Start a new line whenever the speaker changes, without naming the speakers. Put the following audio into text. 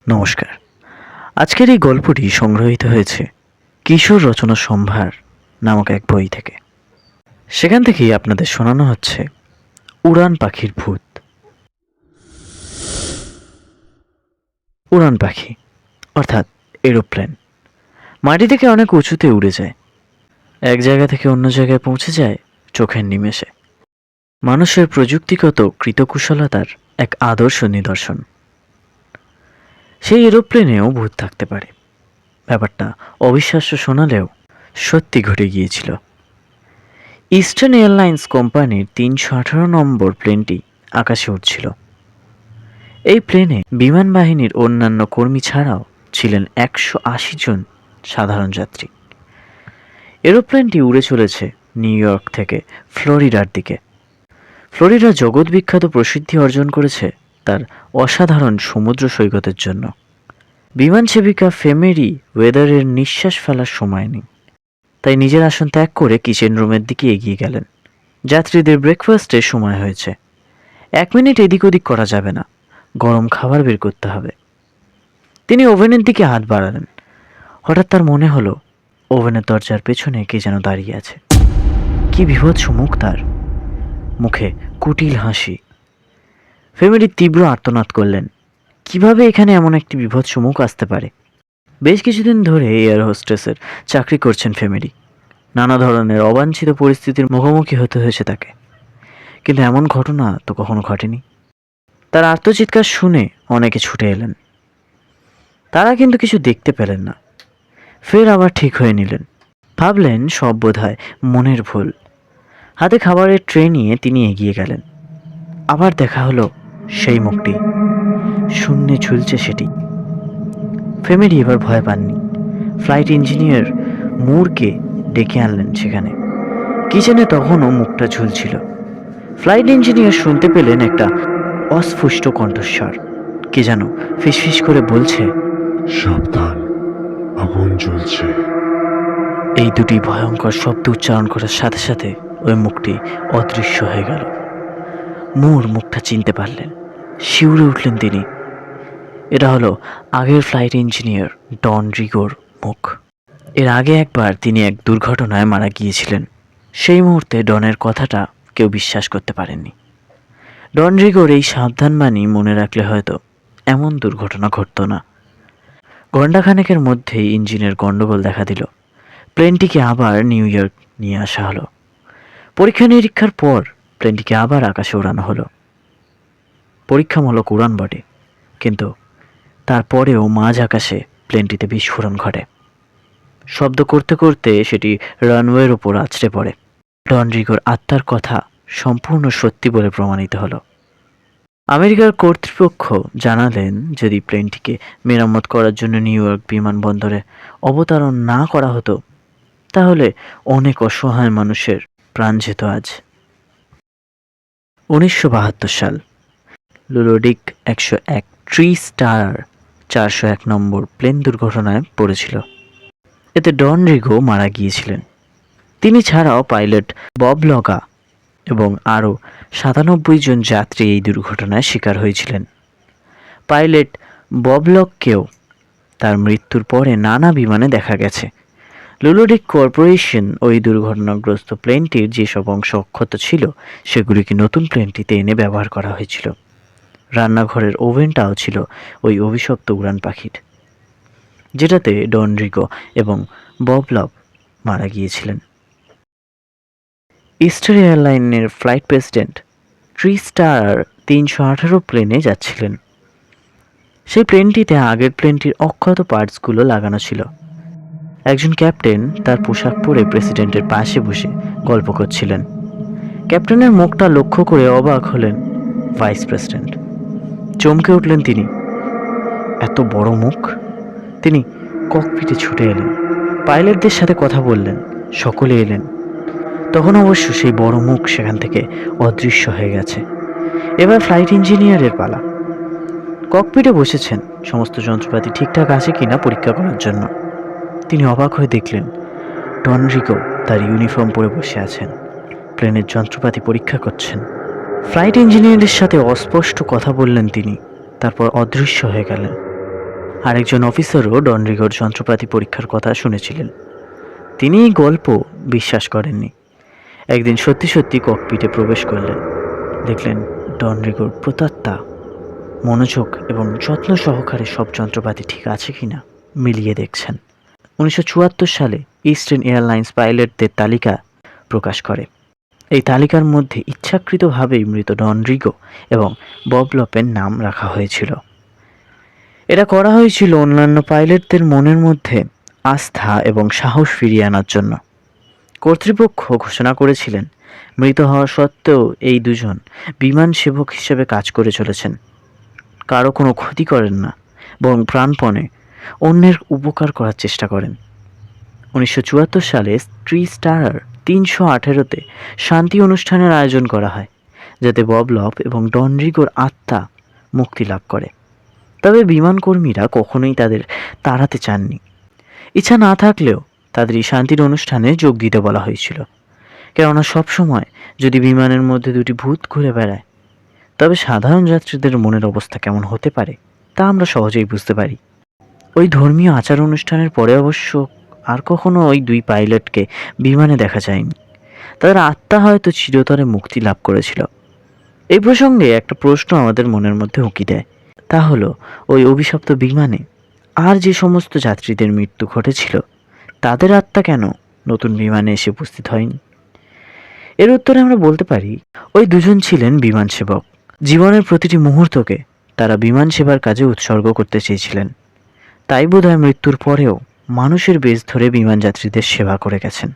নমস্কার। আজকের এই গল্পটি সংগ্রহীত হয়েছে কিশোর রচনা সম্ভার নামক এক বই থেকে। সেখান থেকেই আপনাদের শোনানো হচ্ছে উড়ান পাখির ভূত। উড়ান পাখি অর্থাৎ এরোপ্লেন মাটি থেকে অনেক উঁচুতে উড়ে যায়, এক জায়গা থেকে অন্য জায়গায় পৌঁছে যায় চোখের নিমেষে। মানুষের প্রযুক্তিগত কৃতকুশলতার এক আদর্শ নিদর্শন। সেই এরোপ্লেনেও ভূত থাকতে পারে। ব্যাপারটা অবিশ্বাস্য শোনালেও সত্যি ঘটে গিয়েছিল। ইস্টার্ন এয়ারলাইন্স কোম্পানির ৩১৮ নম্বর প্লেনটি আকাশে উঠছিল। এই প্লেনে বিমান বাহিনীর অন্যান্য কর্মী ছাড়াও ছিলেন ১৮০ জন সাধারণ যাত্রী। এরোপ্লেনটি উড়ে চলেছে নিউ ইয়র্ক থেকে ফ্লোরিডার দিকে। ফ্লোরিডা জগৎ বিখ্যাত প্রসিদ্ধি অর্জন করেছে তার অসাধারণ সমুদ্র সৈকতের জন্য। বিমান সেবিকা ফেমেরি ওয়েদারের নিঃশ্বাস ফেলার সময় নেই, তাই নিজের আসন ত্যাগ করে কিচেন রুমের দিকে এগিয়ে গেলেন। যাত্রীদের ব্রেকফাস্টের সময় হয়েছে, ১ মিনিট এদিক ওদিক করা যাবে না, গরম খাবার বের করতে হবে। তিনি ওভেনের দিকে হাত বাড়ালেন। হঠাৎ তার মনে হলো ওভেনের দরজার পেছনে কে যেন দাঁড়িয়ে আছে। কি বিভৎস মুখ তার, মুখে কুটিল হাসি। ফেমেরি তীব্র আর্তনাদ করলেন। কিভাবে এখানে এমন একটি বিভৎস মুখ আসতে পারে? বেশ কিছুদিন ধরে এয়ার হোস্টেসের চাকরি করছেন ফেমেরি। নানা ধরনের অবাঞ্ছিত পরিস্থিতির মুখোমুখি হতে হয়েছে তাকে, কিন্তু এমন ঘটনা তো কখনো ঘটেনি। তার আর্তচিৎকার শুনে অনেকে ছুটে এলেন। তারা কিন্তু কিছু দেখতে পেলেন না। ফের আবার ঠিক হয়ে নিলেন, ভাবলেন সব বোধহয় মনের ভুল। হাতে খাবারের ট্রে নিয়ে তিনি এগিয়ে গেলেন। আবার দেখা হলো সেই মুখটি, শূন্যে ঝুলছে সেটি। ফেমেরি এবার ভয় পাননি। ফ্লাইট ইঞ্জিনিয়ার মুরকে ডেকে আনলেন সেখানে। কিচেনে তখনও মুখটা ঝুলছিল। ফ্লাইট ইঞ্জিনিয়ার শুনতে পেলেন একটা অস্ফুষ্ট কণ্ঠস্বর, কে যেন ফিসফিস করে বলছে,
সাবধান, আগুন জ্বলছে।
এই দুটি ভয়ঙ্কর শব্দ উচ্চারণ করার সাথে সাথে ওই মুখটি অদৃশ্য হয়ে গেল। মুর মুখটা চিনতে পারলেন। শিউরে উঠলেন তিনি। এটা হলো আগের ফ্লাইট ইঞ্জিনিয়ার ডন রিগোর মুখ। এর আগে একবার তিনি এক দুর্ঘটনায় মারা গিয়েছিলেন। সেই মুহূর্তে ডনের কথাটা কেউ বিশ্বাস করতে পারেননি। ডন রিগোর এই সাবধানবাণী মনে রাখলে হয়তো এমন দুর্ঘটনা ঘটত না। ঘণ্টাখানেকের মধ্যেই ইঞ্জিনের গণ্ডগোল দেখা দিল। প্লেনটিকে আবার নিউ ইয়র্ক নিয়ে আসা হলো। পরীক্ষা নিরীক্ষার পর প্লেনটিকে আবার আকাশে ওড়ানো হলো। পরীক্ষামূলক উড়ান বটে, কিন্তু তারপরেও মাঝ আকাশে প্লেনটিতে বিস্ফোরণ ঘটে। শব্দ করতে করতে সেটি রানওয়ের ওপর আছড়ে পড়ে। ডন রিগোর আত্মার কথা সম্পূর্ণ সত্যি বলে প্রমাণিত হলো। আমেরিকার কর্তৃপক্ষ জানালেন, যদি প্লেনটিকে মেরামত করার জন্য নিউ ইয়র্ক বিমানবন্দরে অবতরণ না করা হতো তাহলে অনেক অসহায় মানুষের প্রাণ যেত আজ। ১৯৭২ সাল, লুলোডিক ১০১ ট্রি স্টার ৪০১ নম্বর প্লেন দুর্ঘটনায় পড়েছিল। এতে ডন রিগো মারা গিয়েছিলেন। তিনি ছাড়াও পাইলট বব লগা এবং আরও ৯৭ জন যাত্রী এই দুর্ঘটনায় শিকার হয়েছিলেন। পাইলট বব লগকেও তার মৃত্যুর পরে নানা বিমানে দেখা গেছে। লুলোডিক কর্পোরেশন ওই দুর্ঘটনাগ্রস্ত প্লেনটির যেসব অংশ অক্ষত ছিল সেগুলিকে নতুন প্লেনটিতে এনে ব্যবহার করা হয়েছিল। রান্নাঘরের ওভেনটাও ছিল ওই অভিশপ্ত উড়ান পাখির, যেটাতে ডন রিগো এবং বব লগ মারা গিয়েছিলেন। ইস্টার এয়ারলাইনের ফ্লাইট প্রেসিডেন্ট ট্রি স্টার ৩১৮ প্লেনে যাচ্ছিলেন। সেই প্লেনটিতে আগের প্লেনটির অক্ষত পার্টসগুলো লাগানো ছিল। একজন ক্যাপ্টেন তার পোশাক পরে প্রেসিডেন্টের পাশে বসে গল্প করছিলেন। ক্যাপ্টেনের মুখটা লক্ষ্য করে অবাক হলেন ভাইস প্রেসিডেন্ট। চমকে উঠলেন তিনি, এত বড় মুখ! তিনি ককপিটে ছুটে এলেন, পাইলটদের সাথে কথা বললেন, সকলে এলেন। তখন অবশ্য সেই বড় মুখ সেখান থেকে অদৃশ্য হয়ে গেছে। এবার ফ্লাইট ইঞ্জিনিয়ারের পালা। ককপিটে বসেছেন, সমস্ত যন্ত্রপাতি ঠিকঠাক আছে কিনা পরীক্ষা করার জন্য। তিনি অবাক হয়ে দেখলেন ডন রিগো তার ইউনিফর্ম পরে বসে আছেন, প্লেনের যন্ত্রপাতি পরীক্ষা করছেন। ফ্লাইট ইঞ্জিনিয়ারের সাথে অস্পষ্ট কথা বললেন তিনি, তারপর অদৃশ্য হয়ে গেলেন। আরেকজন অফিসারও ডনরিগোর যন্ত্রপাতি পরীক্ষার কথা শুনেছিলেন। তিনি এই গল্প বিশ্বাস করেননি। একদিন সত্যি সত্যি ককপিটে প্রবেশ করলেন। দেখলেন ডনরিগোর প্রেতাত্মা মনোযোগ এবং যত্ন সহকারে সব যন্ত্রপাতি ঠিক আছে কিনা মিলিয়ে দেখছেন। 1974 সালে ইস্টার্ন এয়ারলাইন্স পাইলটদের তালিকা প্রকাশ করে। এই তালিকার মধ্যে ইচ্ছাকৃতভাবেই মৃত ডনরিগো এবং বব লপের নাম রাখা হয়েছিল। এটা করা হয়েছিল অন্যান্য পাইলটদের মনের মধ্যে আস্থা এবং সাহস ফিরিয়ে আনার জন্য। কর্তৃপক্ষ ঘোষণা করেছিলেন মৃত হওয়া সত্ত্বেও এই দুজন বিমান সেবক হিসেবে কাজ করে চলেছেন, কারো কোনো ক্ষতি করেন না, বরং প্রাণপণে অন্যের উপকার করার চেষ্টা করেন। 1974 সালে স্ত্রী স্টারার 318-তে শান্তি অনুষ্ঠানের আয়োজন করা হয়, যাতে বব লপ এবং ডনরিগোর আত্মা মুক্তি লাভ করে। তবে বিমান কর্মীরা কখনোই তাদের তাড়াতে চাননি। ইচ্ছা না থাকলেও তাদের এই শান্তির অনুষ্ঠানে যোগ দিতে বলা হয়েছিল, কেননা সবসময় যদি বিমানের মধ্যে দুটি ভূত ঘুরে বেড়ায় তবে সাধারণ যাত্রীদের মনের অবস্থা কেমন হতে পারে তা আমরা সহজেই বুঝতে পারি। ওই ধর্মীয় আচার অনুষ্ঠানের পরে অবশ্য আর কখনো ওই দুই পাইলটকে বিমানে দেখা যায়নি। তাদের আত্মা হয়তো চিরতরে মুক্তি লাভ করেছিল। এই প্রসঙ্গে একটা প্রশ্ন আমাদের মনের মধ্যে উঁকি দেয়, তা হলো ওই অভিশপ্ত বিমানে আর যে সমস্ত যাত্রীদের মৃত্যু ঘটেছিল তাদের আত্মা কেন নতুন বিমানে এসে উপস্থিত হয়নি? এর উত্তরে আমরা বলতে পারি ওই দুজন ছিলেন বিমান সেবক। জীবনের প্রতিটি মুহূর্তকে তারা বিমান সেবার কাজে উৎসর্গ করতে চেয়েছিলেন। তাই বোধহয় মৃত্যুর পরেও মানুষের বেশ ধরে বিমান যাত্রীদের সেবা করে গেছেন।